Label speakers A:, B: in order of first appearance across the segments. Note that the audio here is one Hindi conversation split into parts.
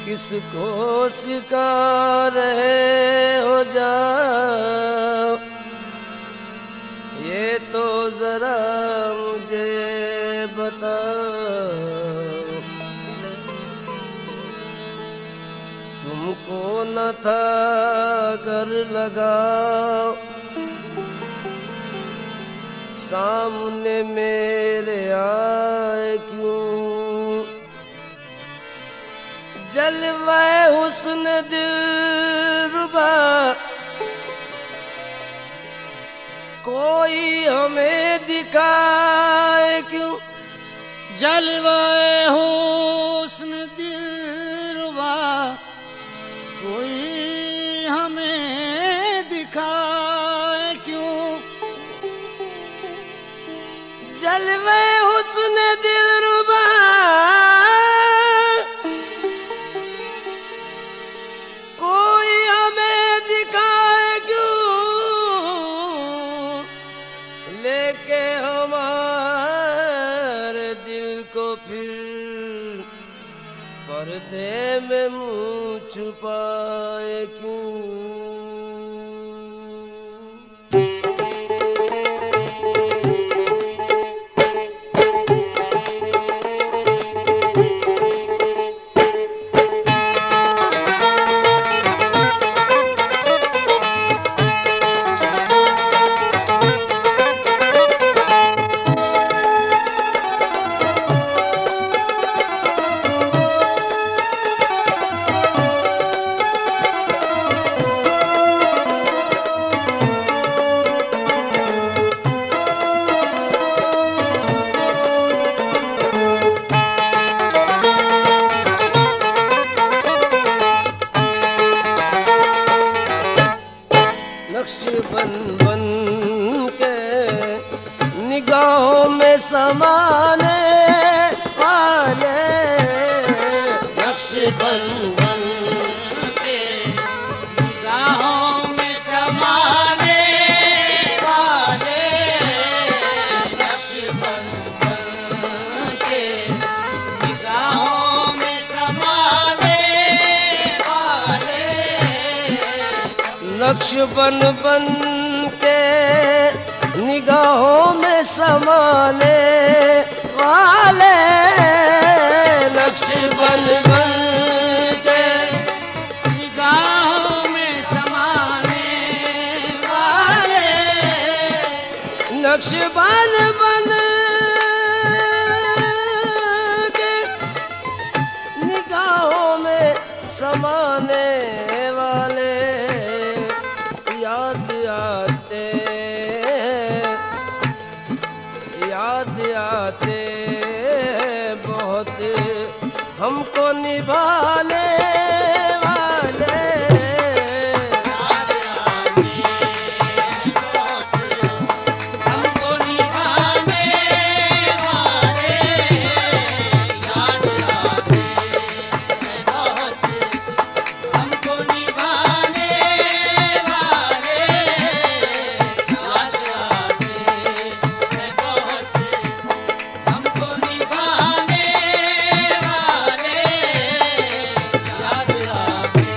A: किसको सिखा रहे हो जाओ, ये तो जरा मुझे बताओ। तुमको न था कर लगाओ, सामने मेरे आए क्यों। जलवे हुस्न दिलरुबा कोई हमें दिखाए क्यों।
B: जलवे हुस्न दिलरुबा कोई हमें दिखाए क्यों।
A: जलवे हुस्न दिलरुबा कोई हमें दिखाए क्यों। लेके हमारे दिल को फिर पर्दे में मुँह छुपाए क्यों। बन बन के निगाहों में समाने वाले,
B: नक्श बन बन के निगाहों में समाने वाले। नक्श बन बन के निगाहों में समाने वाले।
A: नक्श बन बन के निगाहों में समाने वाले। नक्श बन बन के
B: निगाहों में समाने वाले।
A: नक्श बन बन के निगाहों में समाने वाले। याद आते याद आते बहुत हमको निभाने वाले।
B: याद आते बहुत हमको निभाने वाले। याद आते बहुत हमको निभाने वाले। याद आते बहुत हमको निभाने वाले। याद आते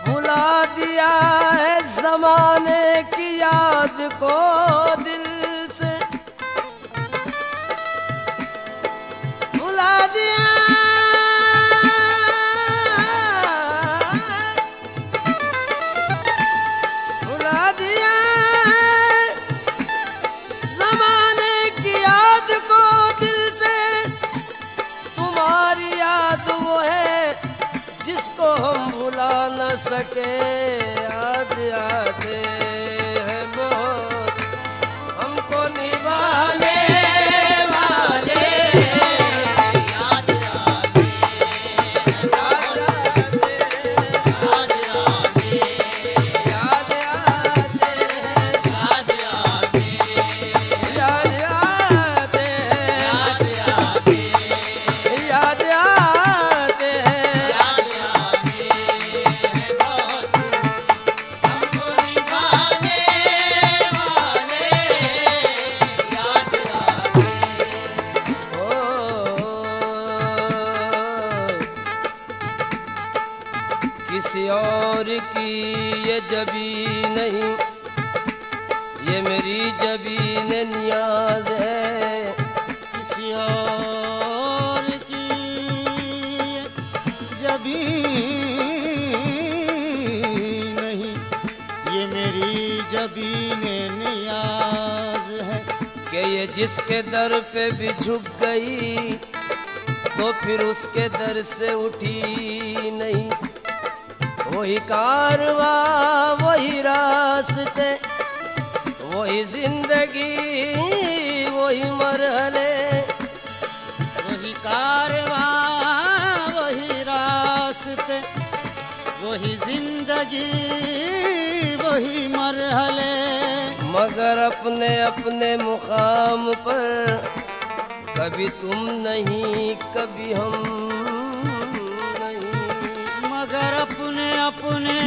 A: भुला दिया है जमाने की याद को दिल से। भुला दिया भुला दिया जमाने की याद को दिल से। तुम्हारी याद वो है जिसको हम भुला न सके। याद आते हैं बहुत हमको निभाने वाले।
B: याद आते
A: याद आते
B: याद आते
A: याद आते
B: याद आते
A: याद आते
B: याद आते
A: याद आते
B: याद आते बहुत
A: की ये जबी नहीं, ये मेरी जबीन नियाज है।
B: किसी और की जबी नहीं, ये मेरी जबीन नियाज है।
A: कि ये जिसके दर पे भी झुक गई तो फिर उसके दर से उठी नहीं। वही कारवा, वही रास्ते, वही जिंदगी, वही मरहले।
B: वही कारवां, वही रास्ते, वही जिंदगी, वही मरहले।
A: मगर अपने अपने मुकाम पर कभी तुम नहीं, कभी हम नहीं।
B: मगर अपने अपने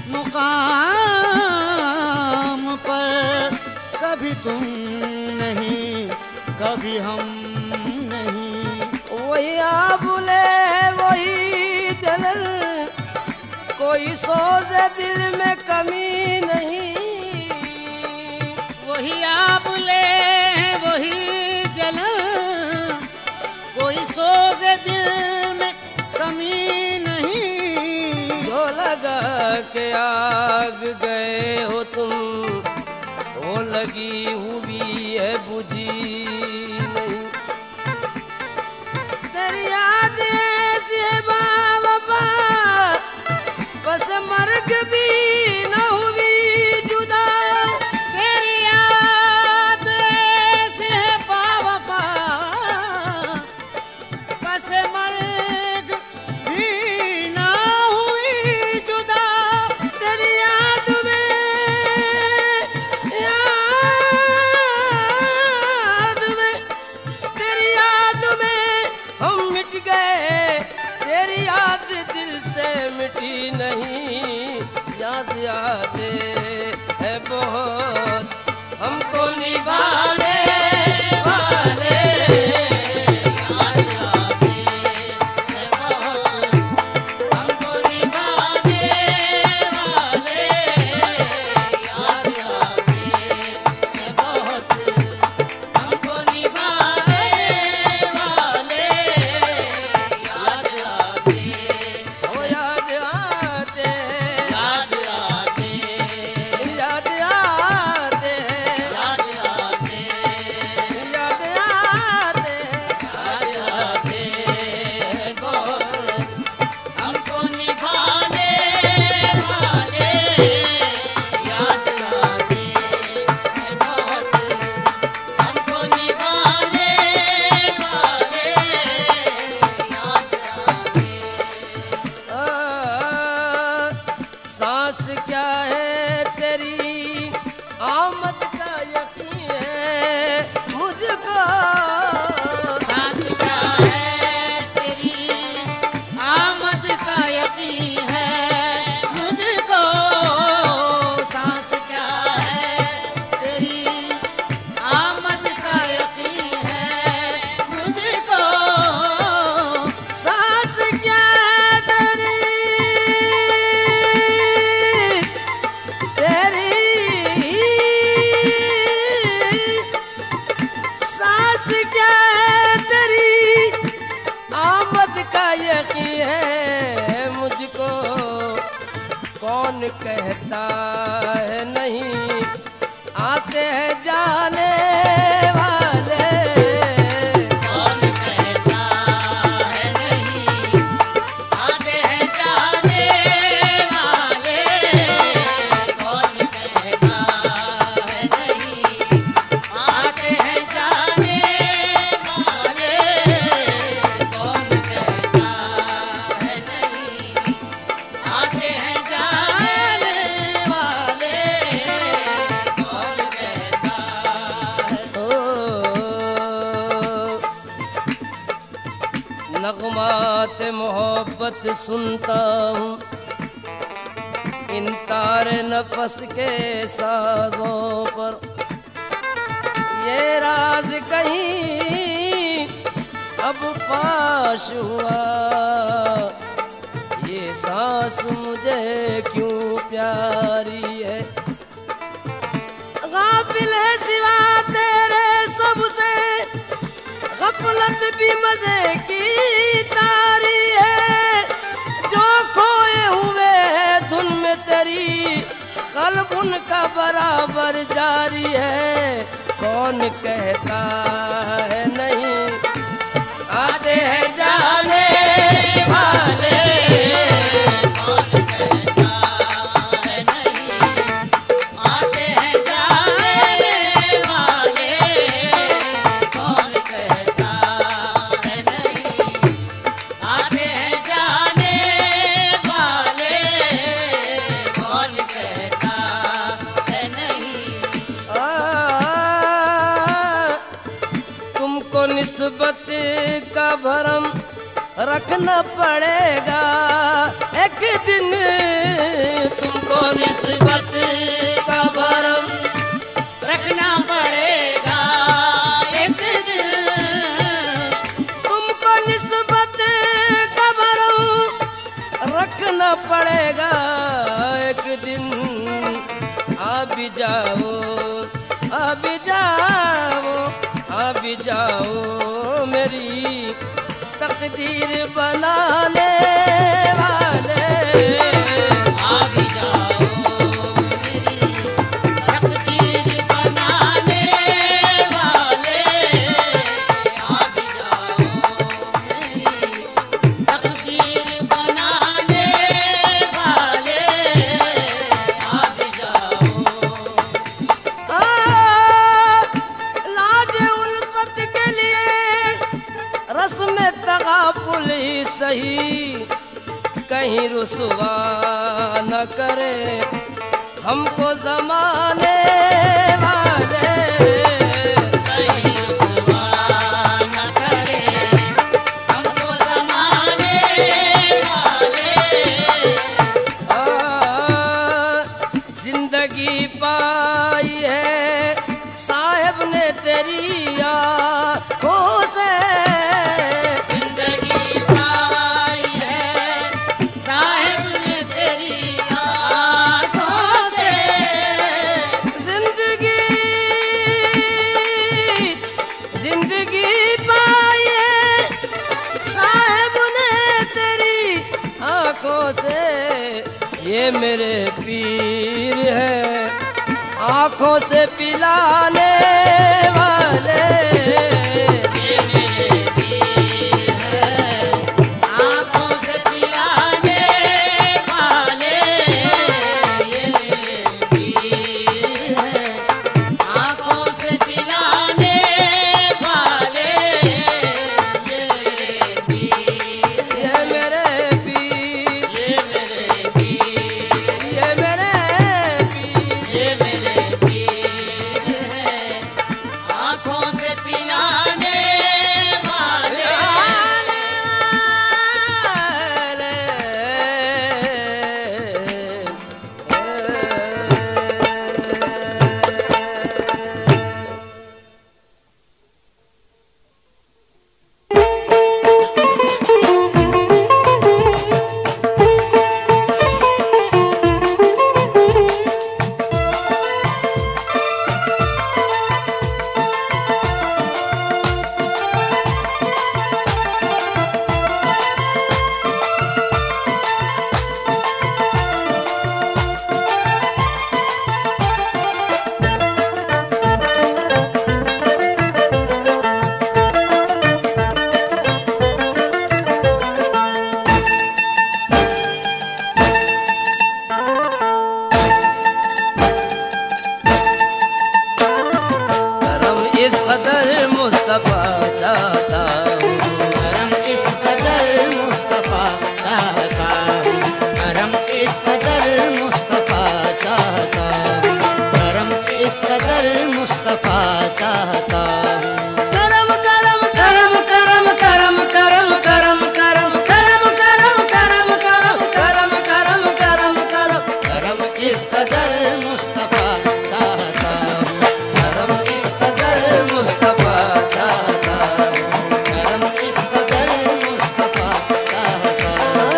B: मुकाम पर कभी तुम नहीं, कभी हम नहीं।
A: वही आबुले, वही जलन, कोई सोचे दिल में कमी नहीं।
B: वही आबुले, वही जलन, कोई सोचे दिल में कमी नहीं।
A: जो लगा के आग गए हो तुम, वो लगी हुई है बुझी नहीं। तेरी याद ऐसी है बाबा, बस मर्ग भी न हुई जुदा।
B: तेरी याद ऐसी है बाबा, बस मर्ग भी ना हुई जुदा।
A: तेरी याद में, तेरी याद में हम मिट गए। तेरी याद दिल से मिटी नहीं। याद आते है बहुत हमको निभाने वाले।
B: याद आते हैं बहुत हमको निभाने वाले। याद आते हैं बहुत हमको निभाने वाले। याद आते,
A: ओ याद आते,
B: याद आते,
A: याद आते,
B: याद आते,
A: याद आते।
B: याद आते हैं बहुत हमको निभाने वाले। याद आते हैं बहुत हमको निभाने वाले। याद आते।
A: सांस क्या है तेरी आमद का यकीन है मुझको।
B: सांस क्या है तेरी आमद का यकीन है मुझको। सांस क्या है तेरी आमद का यकीन है मुझको।
A: सांस क्या है तेरी, सांस क्या है तेरी आमद का यकीन है मुझको। कौन कहता है नहीं, आते हैं जाने वाले।
B: कौन कहता है नहीं, आते हैं जाने वाले। कौन कहता है नहीं, आते हैं जाने वाले। कौन कहता है नहीं, आते हैं जाने वाले। कौन कहता है।
A: नगमात मोहब्बत सुनता हूँ इन तारे नफस के साजों पर। ये राज कहीं अब फाश हुआ, ये घास मुझे क्यों प्यारी है। गाफिल है सिवा तेरे सबसे, गफलत भी मजे की तारी है। जो खोए हुए हैं धुन में तेरी, कल्ब उनका बराबर जारी है। कौन कहता है नहीं आते हैं जाने वाले,
B: कौन कहता है नहीं आते हैं जाने वाले, कौन कहता है नहीं आते हैं जाने वाले, कौन कहता है नहीं।
A: तुमको निस्बत का भरम रखना पड़ेगा एक दिन, तुमको निस्बत का भरम
B: रखना पड़ेगा एक दिन,
A: तुमको निस्बत का भरम रखना पड़ेगा एक दिन। आ भी जाओ, आ भी जाओ, आ भी जाओ मेरी तकदीर बनाने वाले।
B: आ भी जाओ मेरी तकदीर बनाने वाले, आ भी जाओ मेरी तकदीर बनाने वाले, आ भी जाओ।
A: लाज उल्फत के लिए रस्म तगाफुल ही सही, कहीं रुसवा न करे हमको जमाने वाले।
B: कहीं रुसवा न करे हमको ज़माने वाले।
A: जिंदगी पाई है साहिब ने तेरी आँखों से,
B: जिंदगी पाई है साहिब ने तेरी आँखों से,
A: जिंदगी जिंदगी पाई है साहिब ने तेरी आँखों से। ये मेरे पीर है आँखों से पिलाने वाले,
B: ये मेरे पीर है आँखों से पिलाने वाले, ये मेरे पीर है आँखों से पिलाने वाले, ये मेरे पीर,
A: ये मेरे पीर,
B: ये मेरे पीर,
A: ये मेरे पीर।
B: ये मेरे पीर है आँखों से पिलाने वाले।
A: करम इस कदर मुस्तफा चाहता हूँ,
B: करम इस कदर मुस्तफा चाहता हूँ, करम इस कदर मुस्तफा चाहता हूँ, करम इस कदर मुस्तफा चाहता हूँ।
A: करम करम करम करम करम करम करम करम करम करम करम करम करम करम करम करम
B: करम इस कदर मुस्तफा चाहता हूँ,
A: करम इस कदर मुस्तफा चाहता हूँ।
B: करम इस कदर मुस्तफा चाहता हूँ।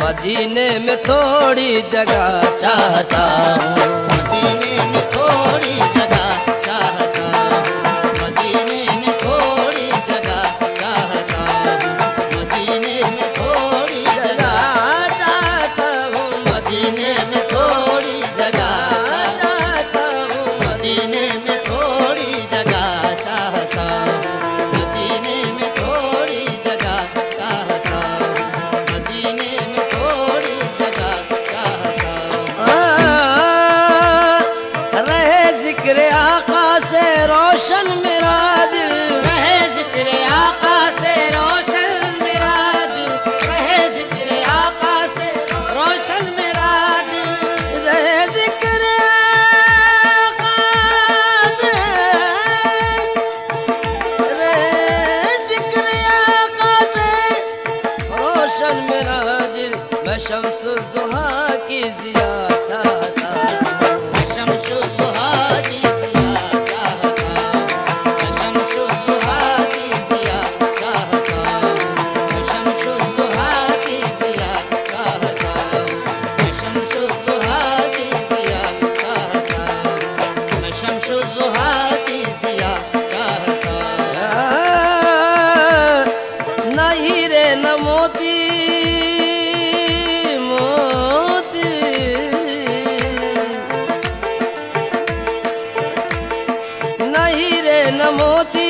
A: मदीने में थोड़ी जगह चाहता हूँ,
B: मदीने में थोड़ी जगह चाहता हूँ, मदीने में थोड़ी जगह चाहता हूँ, मदीने में थोड़ी जगह
A: चाहता हूँ,
B: मदीने में थोड़ी जगह
A: चाहता हूँ,
B: मदीने में थोड़ी जगह चाहता हूँ, मदीने में थोड़ी जगह चाहता हूँ, मदीने में थोड़ी जगह चाहता हूँ।
A: रहे जिक्र आका से रोशन मेरा दिल,
B: रहे जिक्र आका से रोशन मेरा दिल, रहे जिक्र आका से रोशन मेरा दिल,
A: रहे जिक्र आका से, रहे जिक्र आका से रोशन मेरा दिल। मैं शम्स-उज़-ज़ुहा की ज़िया चाहता हूँ,
B: शम्स-उज़-ज़ुहा की ज़िया चाहता हूँ, शम्स-उज़-ज़ुहा की ज़िया चाहता हूँ, शम्स-उज़-ज़ुहा की ज़िया चाहता हूँ, शम्स-उज़-ज़ुहा की ज़िया चाहता हूँ, शम्स-उज़-ज़ुहा की ज़िया चाहता हूँ।
A: न हीरे न मोती मोती, न हीरे न मोती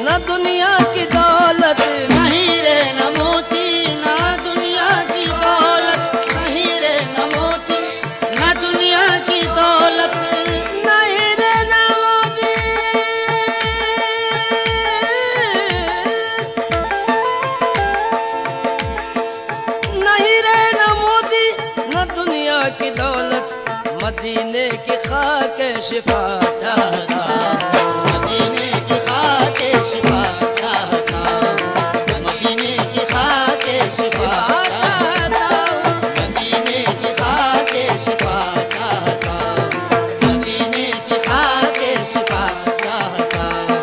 A: न दुनिया की दौलत,
B: नहीं रे न मोती ना दुनिया की दौलत, नहीं रे न मोती ना दुनिया की दौलत,
A: न हीरे न मोती, न हीरे न मोती न दुनिया की दौलत। मदीने की खाक शिफा चाहता हूँ,
B: मदीने की खाके शिफा चाहता हूँ, मदीने की खाके शिफा चाहता हूँ, मदीने की खाके शिफा चाहता हूँ, मदीने की खाके शिफा चाहता हूँ,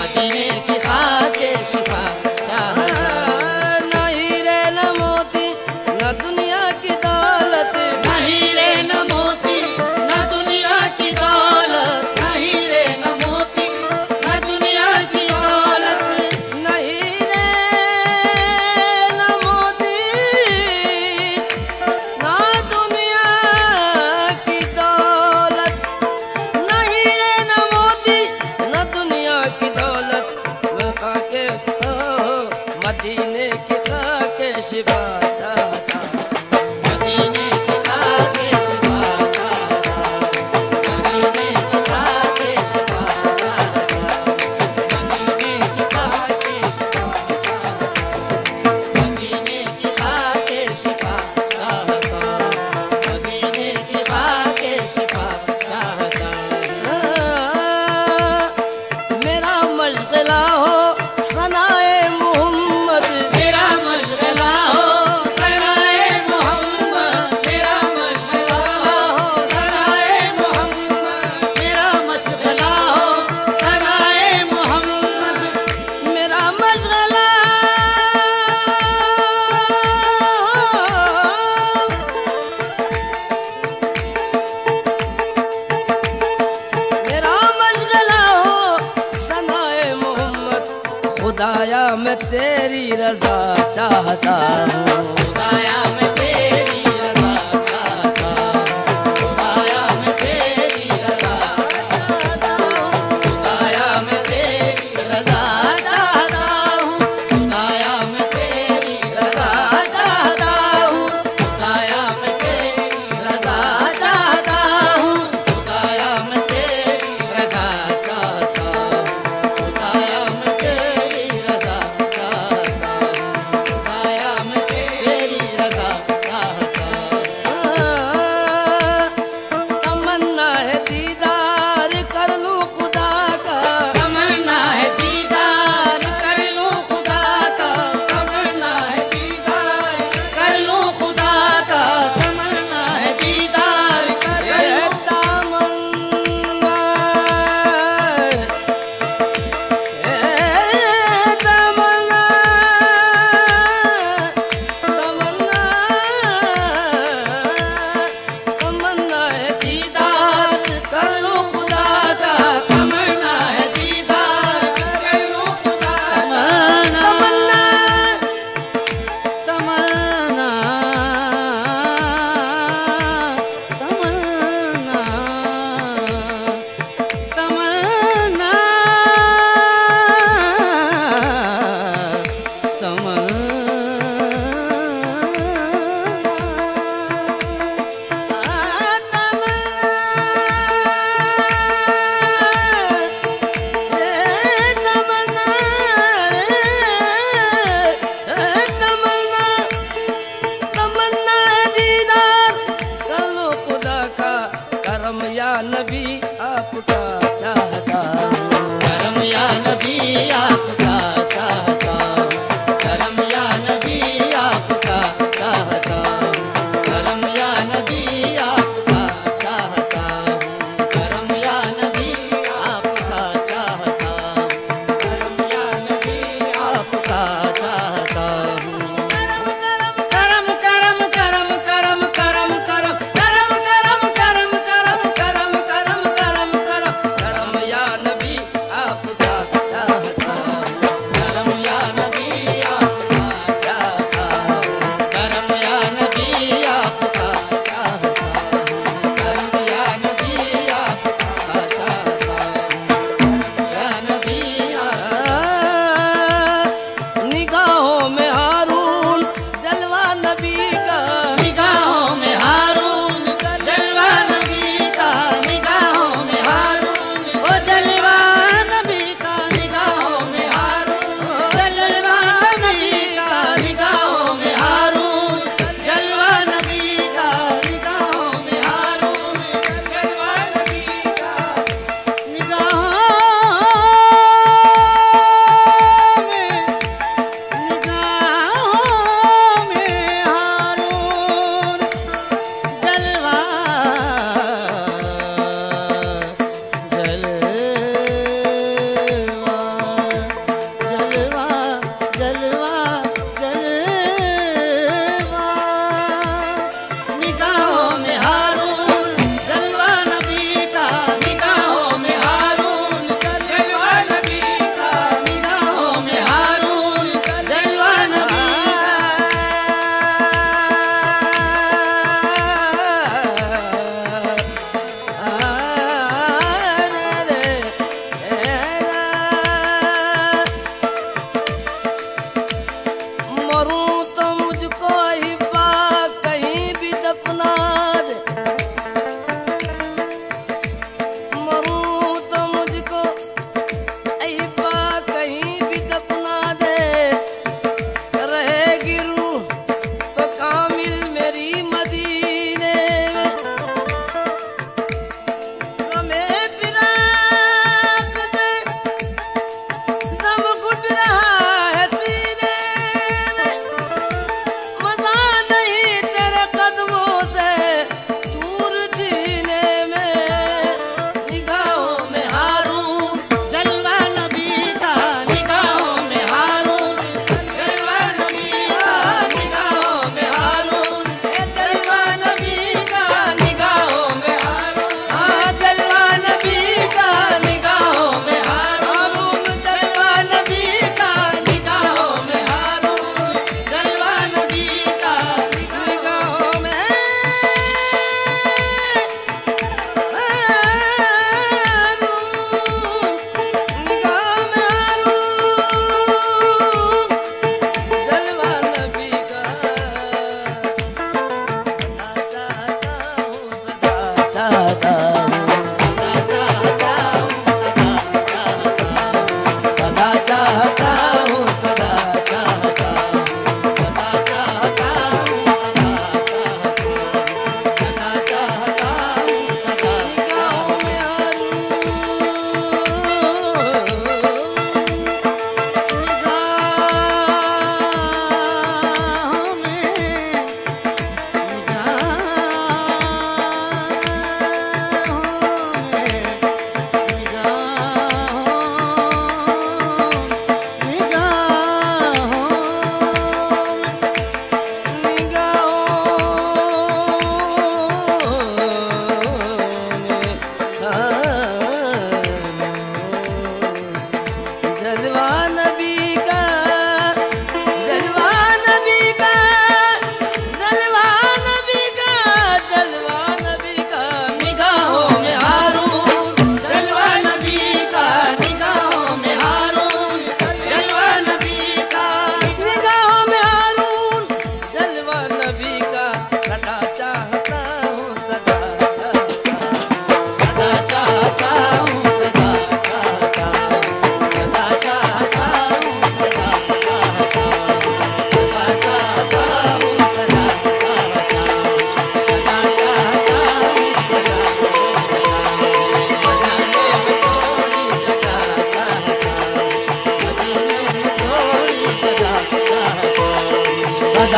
B: मदीने की खाके शिफा चाहता हूँ।
A: न हीरे न मोती न दुनिया की दौलत,
B: नहीं रे न मोती न दुनिया की दौलत, नहीं रे न मोती न दुनिया की दौलत,
A: न हीरे न मोती न दुनिया की दौलत, न हीरे न मोती न दुनिया की दौलत। मैं खाके मदीने की खाके शिफा चाहता हूँ,
B: मदीने की खाके शिफा चाहता हूँ, मदीने की खाके शिफा चाहता हूँ, मदीने की खाके शिफा चाहता हूँ, मदीने की खाके शिफा चाहता हूँ, मदीने की खाके शिफा चाहता हूँ।
A: मेरा मशगला हो सनाए मोहम्मद,
B: मेरा मशगला हो सराए मोहम्मद, मेरा मशगला हो सराए मोहम्मद, मेरा मशगला हो सराए मोहम्मद,
A: मेरा मशगला मेरा मशगला हो सनाए मोहम्मद। खुदाया मैं तेरी रजा चाहता हूँ,
B: खुदाया मैं तेरी रज़ा चाहता हूँ, खुदाया मैं तेरी रज़ा चाहता हूँ, खुदाया मैं तेरी रज़ा चाहता हूँ, खुदाया मैं तेरी रज़ा चाहता हूँ, खुदाया मैं तेरी रज़ा चाहता हूँ, खुदाया मैं तेरी रज़ा चाहता हूँ, खुदाया मैं तेरी रज़ा चाहता हूँ, खुदाया मैं तेरी रज़ा चाहता हूँ।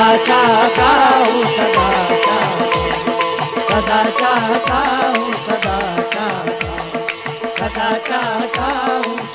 A: सदा चाहता हूँ, सदा चाहता हूँ, सदा चाहता हूँ, सदा चाहता हूँ, सदा चाहता हूँ।